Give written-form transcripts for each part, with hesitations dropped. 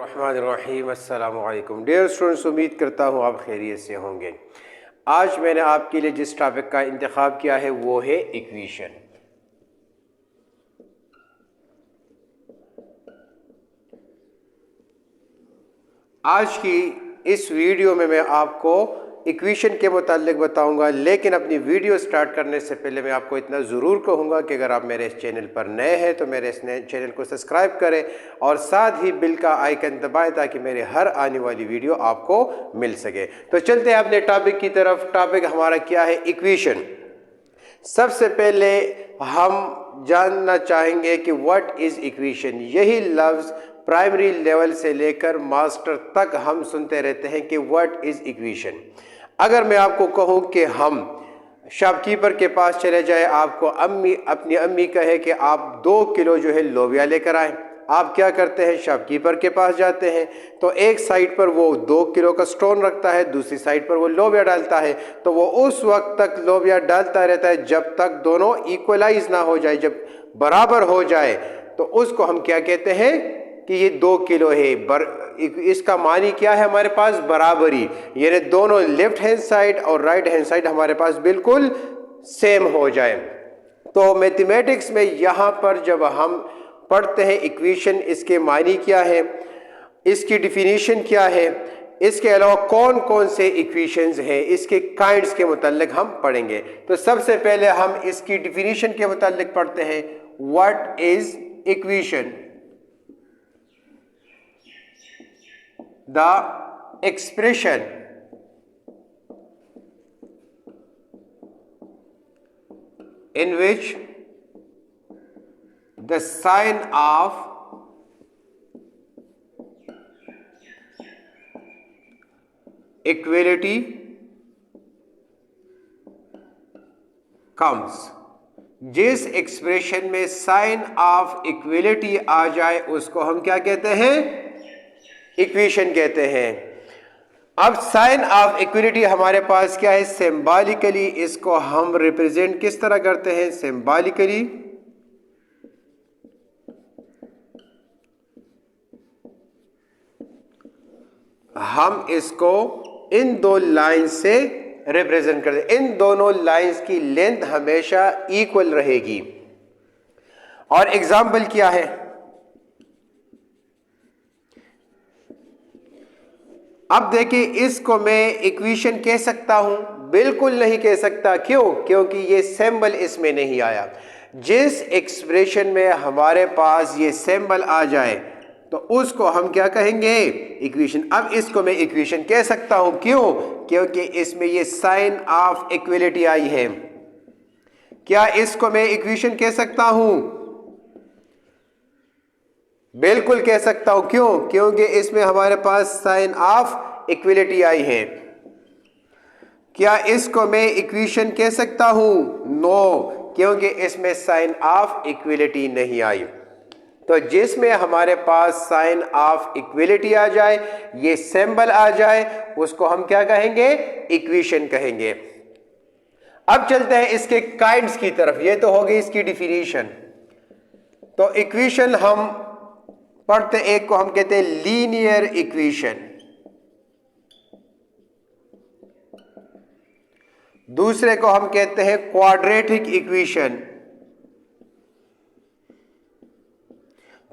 रहमानिर्रहीम। अस्सलामु अलैकुम dear students, उम्मीद करता हूँ आप खैरियत से होंगे। आज मैंने आपके लिए जिस टॉपिक का इंतखाब किया है वो है इक्वेशन। आज की इस वीडियो में मैं आपको इक्वेशन के मुताल्लिक बताऊंगा, लेकिन अपनी वीडियो स्टार्ट करने से पहले मैं आपको इतना ज़रूर कहूँगा कि अगर आप मेरे इस चैनल पर नए हैं तो मेरे इस नए चैनल को सब्सक्राइब करें और साथ ही बिल का आइकन दबाएं ताकि मेरे हर आने वाली वीडियो आपको मिल सके। तो चलते हैं अपने टॉपिक की तरफ। टॉपिक हमारा क्या है? इक्वेशन। सबसे पहले हम जानना चाहेंगे कि व्हाट इज़ इक्वेशन। यही लफ्ज़ प्राइमरी लेवल से लेकर मास्टर तक हम सुनते रहते हैं कि व्हाट इज़ इक्वेशन। अगर मैं आपको कहूँ कि हम शॉपकीपर के पास चले जाए, आपको अपनी अम्मी कहे कि आप 2 किलो जो है लोबिया लेकर आए, आप क्या करते हैं? शॉपकीपर के पास जाते हैं। तो एक साइड पर वो 2 किलो का स्टोन रखता है, दूसरी साइड पर वो लोबिया डालता है। तो वो उस वक्त तक लोबिया डालता रहता है जब तक दोनों इक्वलाइज ना हो जाए, जब बराबर हो जाए तो उसको हम क्या कहते हैं कि ये 2 किलो है। इसका मानी क्या है? हमारे पास बराबरी, यानी दोनों लेफ्ट हैंड साइड और राइट हैंड साइड हमारे पास बिल्कुल सेम हो जाए। तो मैथमेटिक्स में यहाँ पर जब हम पढ़ते हैं इक्वेशन, इसके मानी क्या है, इसकी डिफिनीशन क्या है, इसके अलावा कौन कौन से इक्वेशंस हैं, इसके काइंड्स के मुताल्लिक हम पढ़ेंगे। तो सबसे पहले हम इसकी डिफिनीशन के मुताल्लिक पढ़ते हैं। What is equation? The expression in which the sign of equality comes। जिस एक्सप्रेशन में साइन ऑफ इक्वलिटी आ जाए उसको हम क्या कहते हैं? इक्वेशन कहते हैं। अब साइन ऑफ इक्वलिटी हमारे पास क्या है? सिंबॉलिकली इसको हम रिप्रेजेंट किस तरह करते हैं? सिंबॉलिकली हम इसको इन 2 लाइन से रिप्रेजेंट करते हैं। इन दोनों लाइंस की लेंथ हमेशा इक्वल रहेगी। और एग्जाम्पल क्या है? अब देखिए, इसको मैं इक्वेशन कह सकता हूं? बिल्कुल नहीं कह सकता। क्यों? क्योंकि ये सिंबल इसमें नहीं आया। जिस एक्सप्रेशन में हमारे पास ये सिंबल आ जाए तो उसको हम क्या कहेंगे? इक्वेशन। अब इसको मैं इक्वेशन कह सकता हूं। क्यों? क्योंकि इसमें ये साइन ऑफ इक्वलिटी आई है। क्या इसको मैं इक्वेशन कह सकता हूं? बिल्कुल कह सकता हूं। क्यों? क्योंकि इसमें हमारे पास साइन ऑफ इक्वलिटी आई है। क्या इसको मैं इक्वेशन कह सकता हूं? नो, क्योंकि इसमें साइन ऑफ इक्वलिटी नहीं आई। तो जिसमें हमारे पास साइन ऑफ इक्वलिटी आ जाए, ये सिंबल आ जाए, उसको हम क्या कहेंगे? इक्वेशन कहेंगे। अब चलते हैं इसके काइंड्स की तरफ। ये तो हो गई इसकी डिफिनीशन। तो इक्वेशन हम पढ़ते, एक को हम कहते हैं लीनियर इक्वेशन, दूसरे को हम कहते हैं क्वाड्रेटिक इक्वेशन,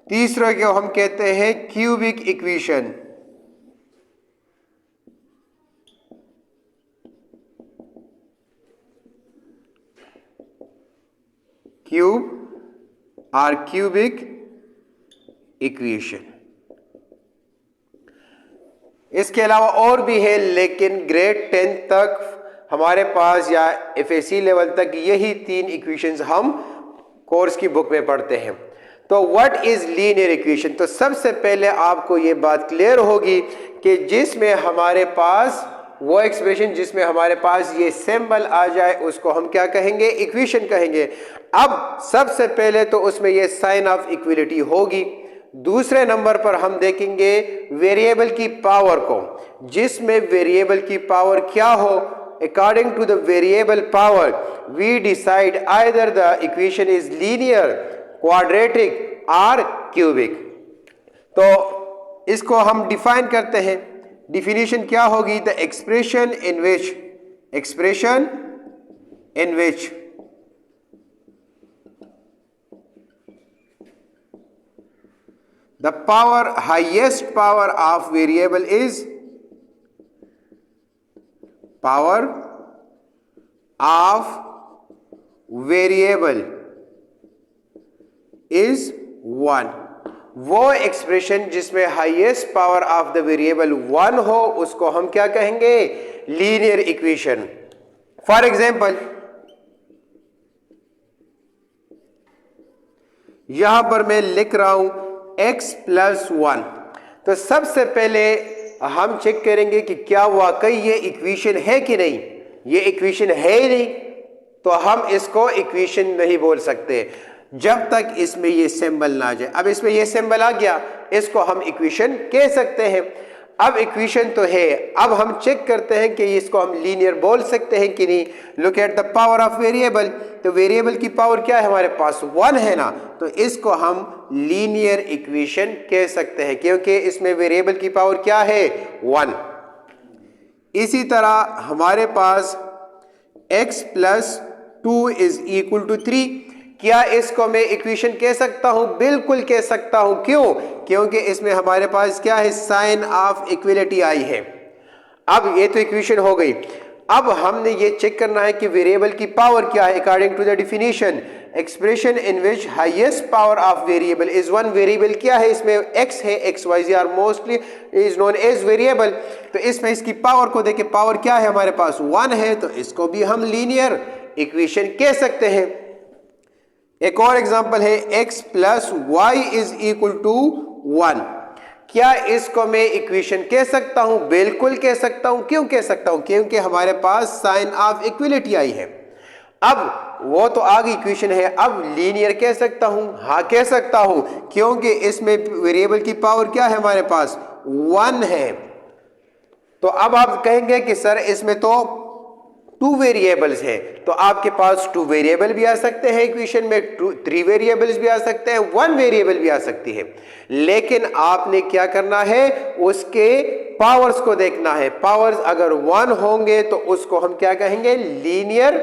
तीसरे को हम कहते हैं क्यूबिक इक्वेशन, क्यूब और क्यूबिक इक्वेशन। इसके अलावा और भी है, लेकिन ग्रेड 10 तक हमारे पास या एफएससी लेवल तक यही 3 इक्वेशंस हम कोर्स की बुक में पढ़ते हैं। तो व्हाट इज लीनियर इक्वेशन? तो सबसे पहले आपको ये बात क्लियर होगी कि जिसमें हमारे पास वो एक्सप्रेशन जिसमें हमारे पास ये सिंबल आ जाए उसको हम क्या कहेंगे? इक्वेशन कहेंगे। अब सबसे पहले तो उसमें ये साइन ऑफ इक्वलिटी होगी। दूसरे नंबर पर हम देखेंगे वेरिएबल की पावर को, जिसमें वेरिएबल की पावर क्या हो? According to the variable power we decide either the equation is linear, quadratic और क्यूबिक। तो इसको हम डिफाइन करते हैं। डिफिनीशन क्या होगी? The expression in which the highest power of variable is power of variable is 1। वो एक्सप्रेशन जिसमें highest power of the variable 1 हो उसको हम क्या कहेंगे? Linear equation. फॉर एग्जाम्पल यहां पर मैं लिख रहा हूं x + 1। तो सबसे पहले हम चेक करेंगे कि क्या वाकई ये इक्वेशन है कि नहीं। ये इक्वेशन है ही नहीं तो हम इसको इक्वेशन नहीं बोल सकते जब तक इसमें ये सिंबल ना आ जाए। अब इसमें ये सिंबल आ गया, इसको हम इक्वेशन कह सकते हैं। अब इक्वेशन तो है, अब हम चेक करते हैं कि इसको हम लीनियर बोल सकते हैं कि नहीं। Look at the power of variable. तो वेरिएबल की पावर क्या है हमारे पास? 1 है ना, तो इसको हम लीनियर इक्वेशन कह सकते हैं क्योंकि इसमें वेरिएबल की पावर क्या है? 1। इसी तरह हमारे पास x + 2 = 3। क्या इसको मैं इक्वेशन कह सकता हूं? बिल्कुल कह सकता हूं। क्यों? क्योंकि इसमें हमारे पास क्या है? साइन ऑफ इक्वलिटी आई है। अब ये तो इक्वेशन हो गई। अब हमने ये चेक करना है कि वेरिएबल की पावर क्या है according to the definition. Expression in which highest power of variable is 1। Variable क्या है? इसमें x है, XYZ are mostly is known as variable. तो इसमें इसकी पावर को देखें, पावर क्या है हमारे पास? 1 है, तो इसको भी हम लीनियर इक्वेशन कह सकते हैं। एक और एग्जांपल है x + y = 1। क्या इसको मैं इक्वेशन कह सकता हूं? बिल्कुल कह सकता हूं। क्यों कह सकता हूं? क्योंकि हमारे पास साइन ऑफ इक्वलिटी आई है। अब वो तो आगे इक्वेशन है, अब लीनियर कह सकता हूं? हाँ कह सकता हूं, क्योंकि इसमें वेरिएबल की पावर क्या है हमारे पास? 1 है। तो अब आप कहेंगे कि सर इसमें तो 2 वेरिएबल्स हैं, तो आपके पास 2 वेरिएबल भी आ सकते हैं इक्वेशन में, 3 वेरिएबल्स भी आ सकते हैं, 1 वेरिएबल भी आ सकती है। लेकिन आपने क्या करना है? उसके पावर्स को देखना है। पावर्स अगर 1 होंगे तो उसको हम क्या कहेंगे? लीनियर।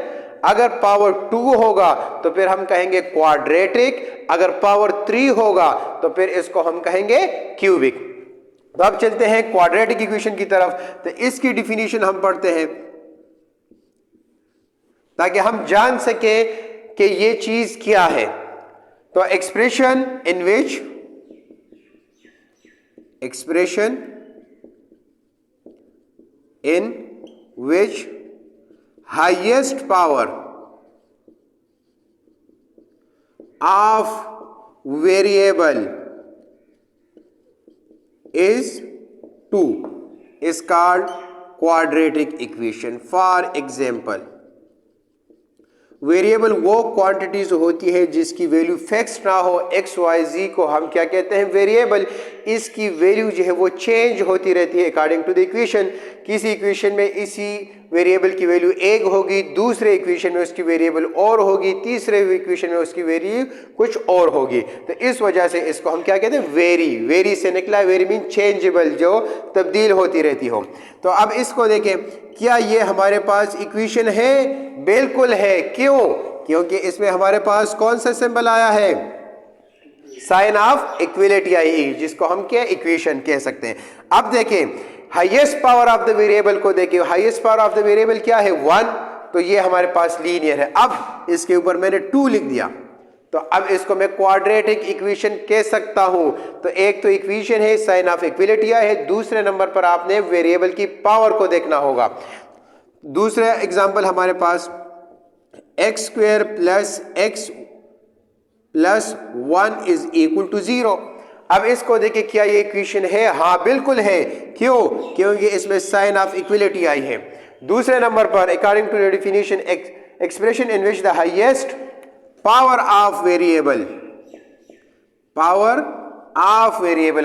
अगर पावर 2 होगा तो फिर हम कहेंगे क्वाड्रेटिक। अगर पावर 3 होगा तो फिर इसको हम कहेंगे क्यूबिक। तो अब चलते हैं क्वाड्रेटिक इक्वेशन की तरफ। तो इसकी डिफिनीशन हम पढ़ते हैं ताकि हम जान सके कि ये चीज क्या है। तो expression in which highest power of variable is 2 is called quadratic equation। For example variable वो क्वांटिटीज होती है जिसकी वैल्यू फिक्स ना हो। एक्स वाई जी को हम क्या कहते हैं? वेरिएबल। इसकी वैल्यू जो है वो चेंज होती रहती है अकॉर्डिंग टू द इक्वेशन। किसी इक्वेशन में इसी वेरिएबल की वैल्यू 1 होगी, दूसरे इक्वेशन में उसकी वेरिएबल और होगी, तीसरे इक्वेशन में उसकी वैल्यू कुछ और होगी। तो इस वजह से इसको हम क्या कहते हैं? वेरी से निकला। वेरी मीन चेंजेबल, जो तब्दील होती रहती हो। तो अब इसको देखें, क्या ये हमारे पास इक्वेशन है? बिल्कुल है। क्यों? क्योंकि इसमें हमारे पास कौन सा सिंबल आया है? साइन ऑफ इक्वलिटी आई, जिसको हम क्या इक्वेशन कह सकते हैं। अब देखें highest power of the variable को देखें। Highest power of the variable क्या है? 1। तो ये हमारे पास लीनियर है। अब इसके ऊपर मैंने 2 लिख दिया, तो अब इसको मैं क्वाड्रेटिक इक्वेशन कह सकता हूं। तो एक तो इक्वेशन है साइन ऑफ इक्वलिटी है, दूसरे नंबर पर आपने वेरिएबल की पावर को देखना होगा। दूसरा एग्जांपल हमारे पास x² + x + 1 = 0। अब इसको देखिए, क्या ये इक्वेशन है? हाँ बिल्कुल है। क्यों? क्योंकि इसमें साइन ऑफ इक्वलिटी आई है। दूसरे नंबर पर according to the definition expression in which the highest power of variable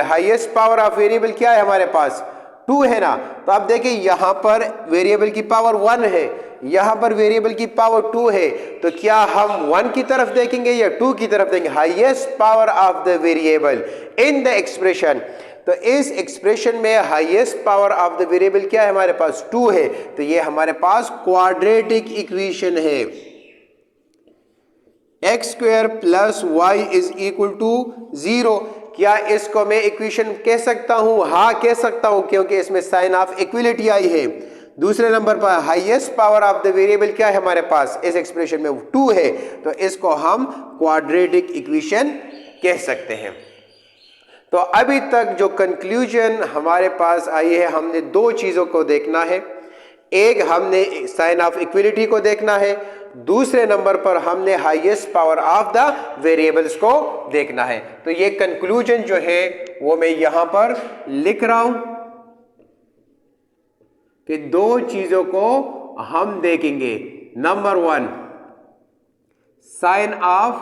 highest power of variable क्या है हमारे पास? 2 है ना। तो अब देखिए यहां पर वेरिएबल की पावर 1 है, यहां पर वेरिएबल की पावर 2 है। तो क्या हम 1 की तरफ देखेंगे या 2 की तरफ देखेंगे? Highest power of the variable in the expression. तो इस एक्सप्रेशन में highest power of the variable क्या है हमारे पास 2 है, तो ये हमारे पास क्वाड्रेटिक इक्वेशन है। X square plus y is equal to 0। क्या इसको मैं इक्वेशन कह सकता हूं? हाँ कह सकता हूं, क्योंकि इसमें साइन ऑफ इक्विलिटी आई है। दूसरे नंबर पर highest power of the variable क्या है हमारे पास इस एक्सप्रेशन में 2 है, तो इसको हम क्वाड्रेटिक इक्वेशन कह सकते हैं। तो अभी तक जो कंक्लूजन हमारे पास आई है, हमने 2 चीजों को देखना है। एक हमने साइन ऑफ इक्विलिटी को देखना है, दूसरे नंबर पर हमने highest power of the variables को देखना है। तो ये कंक्लूजन जो है वो मैं यहां पर लिख रहा हूं कि 2 चीजों को हम देखेंगे। नंबर 1 साइन ऑफ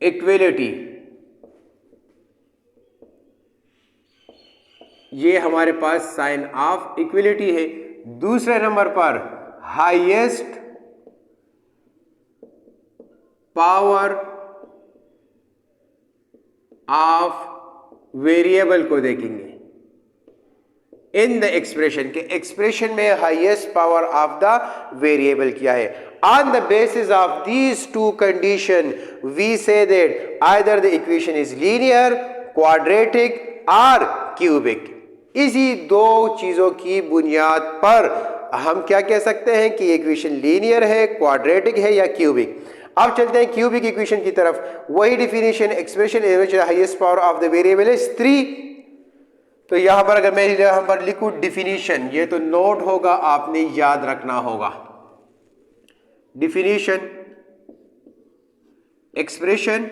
इक्विलिटी, ये हमारे पास साइन ऑफ इक्विलिटी है। दूसरे नंबर पर हाईएस्ट पावर ऑफ वेरिएबल को देखेंगे इन द एक्सप्रेशन के एक्सप्रेशन में highest power of the variable क्या है। On the basis of these 2 condition we say that either the equation is linear, quadratic और क्यूबिक। इसी 2 चीजों की बुनियाद पर हम क्या कह सकते हैं कि इक्वेशन लीनियर है, क्वाड्रेटिक है या क्यूबिक। अब चलते हैं क्यूबिक इक्वेशन की तरफ। वही definition, expression in which highest power of the variable is 3। तो यहां पर अगर मैं यहां पर लिखूं डिफिनीशन, ये तो नोट होगा, आपने याद रखना होगा। Definition expression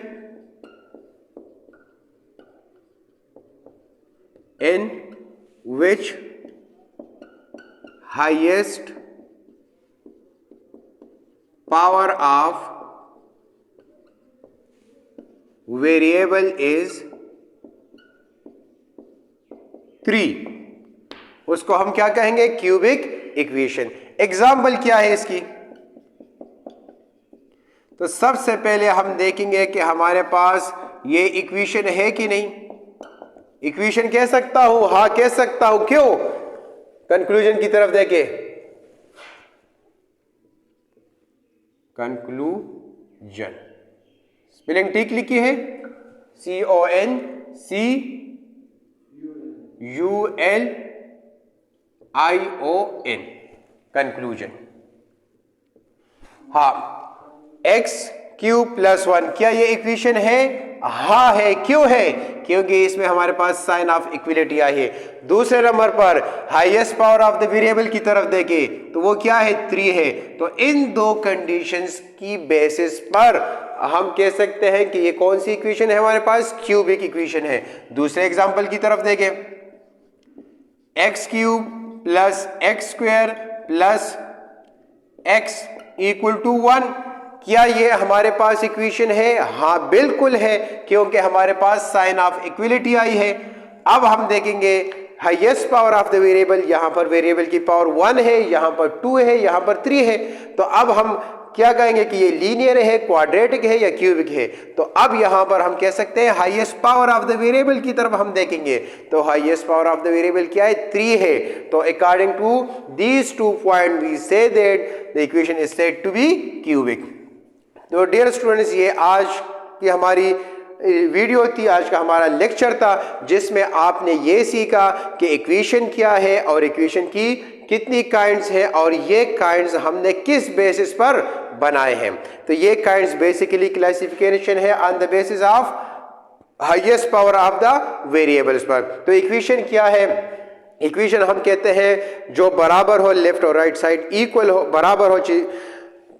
in which highest power of variable is 3, उसको हम क्या कहेंगे? Cubic equation. एग्जाम्पल क्या है इसकी? तो सबसे पहले हम देखेंगे कि हमारे पास ये इक्वेशन है कि नहीं। इक्वेशन कह सकता हूं, हाँ कह सकता हूं। क्यों? कंक्लूजन की तरफ देखें। कंक्लूजन स्पेलिंग ठीक लिखी है, CONCULION, कंक्लूजन। हाँ, एक्स क्यूब प्लस 1, क्या ये इक्वेशन है? हाँ है। क्यों है? क्योंकि इसमें हमारे पास साइन ऑफ इक्विलिटी आई है। दूसरे नंबर पर highest power of the variable की तरफ देखें तो वो क्या है? 3 है। तो इन 2 कंडीशंस की बेसिस पर हम कह सकते हैं कि ये कौन सी इक्वेशन है हमारे पास? क्यूबिक इक्वेशन है। दूसरे एग्जांपल की तरफ देखें, x cube plus x square plus x equal to 1, क्या ये हमारे पास इक्वेशन है? हाँ बिल्कुल है, क्योंकि हमारे पास साइन ऑफ इक्विलिटी आई है। अब हम देखेंगे highest power of the variable, यहां पर वेरिएबल की पावर 1 है, यहां पर 2 है, यहां पर 3 है। तो अब हम क्या कहेंगे कि ये लीनियर है, क्वाड्रेटिक है या क्यूबिक है। तो अब यहां पर हम कह सकते हैं highest power of the variable की तरफ हम देखेंगे तो highest power of the variable क्या है? 3 है। तो according to these 2 point we say that the equation is said to be cubic. तो डियर स्टूडेंट्स, ये आज की हमारी वीडियो थी, आज का हमारा लेक्चर था, जिसमें आपने ये सीखा कि इक्वेशन क्या है और इक्वेशन की कितनी काइंड्स हैं और ये काइंड्स हमने किस बेसिस पर बनाए हैं। तो ये काइंड्स बेसिकली क्लासिफिकेशन है on the basis of highest power of the variables पर। तो इक्वेशन क्या है? इक्वेशन हम कहते हैं जो बराबर हो, लेफ्ट और राइट साइड इक्वल हो, बराबर हो।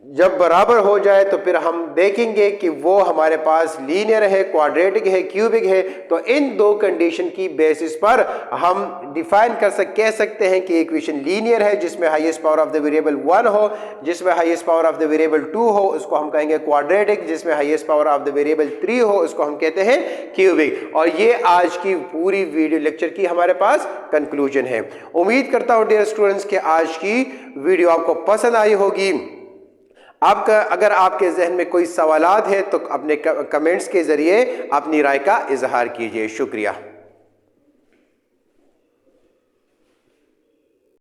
जब बराबर हो जाए तो फिर हम देखेंगे कि वो हमारे पास लीनियर है, क्वाड्रेटिक है, क्यूबिक है। तो इन 2 कंडीशन की बेसिस पर हम डिफाइन कह सकते हैं कि इक्वेशन लीनियर है, जिसमें highest power of the variable 1 हो, जिसमें highest power of the variable 2 हो, उसको हम कहेंगे क्वाड्रेटिक, जिसमें highest power of the variable 3 हो, उसको हम कहते हैं क्यूबिक। और ये आज की पूरी वीडियो लेक्चर की हमारे पास कंक्लूजन है। उम्मीद करता हूँ डियर स्टूडेंट्स कि आज की वीडियो आपको पसंद आई होगी। आपका अगर आपके जहन में कोई सवालात है तो अपने कमेंट्स के ज़रिए अपनी राय का इजहार कीजिए। शुक्रिया।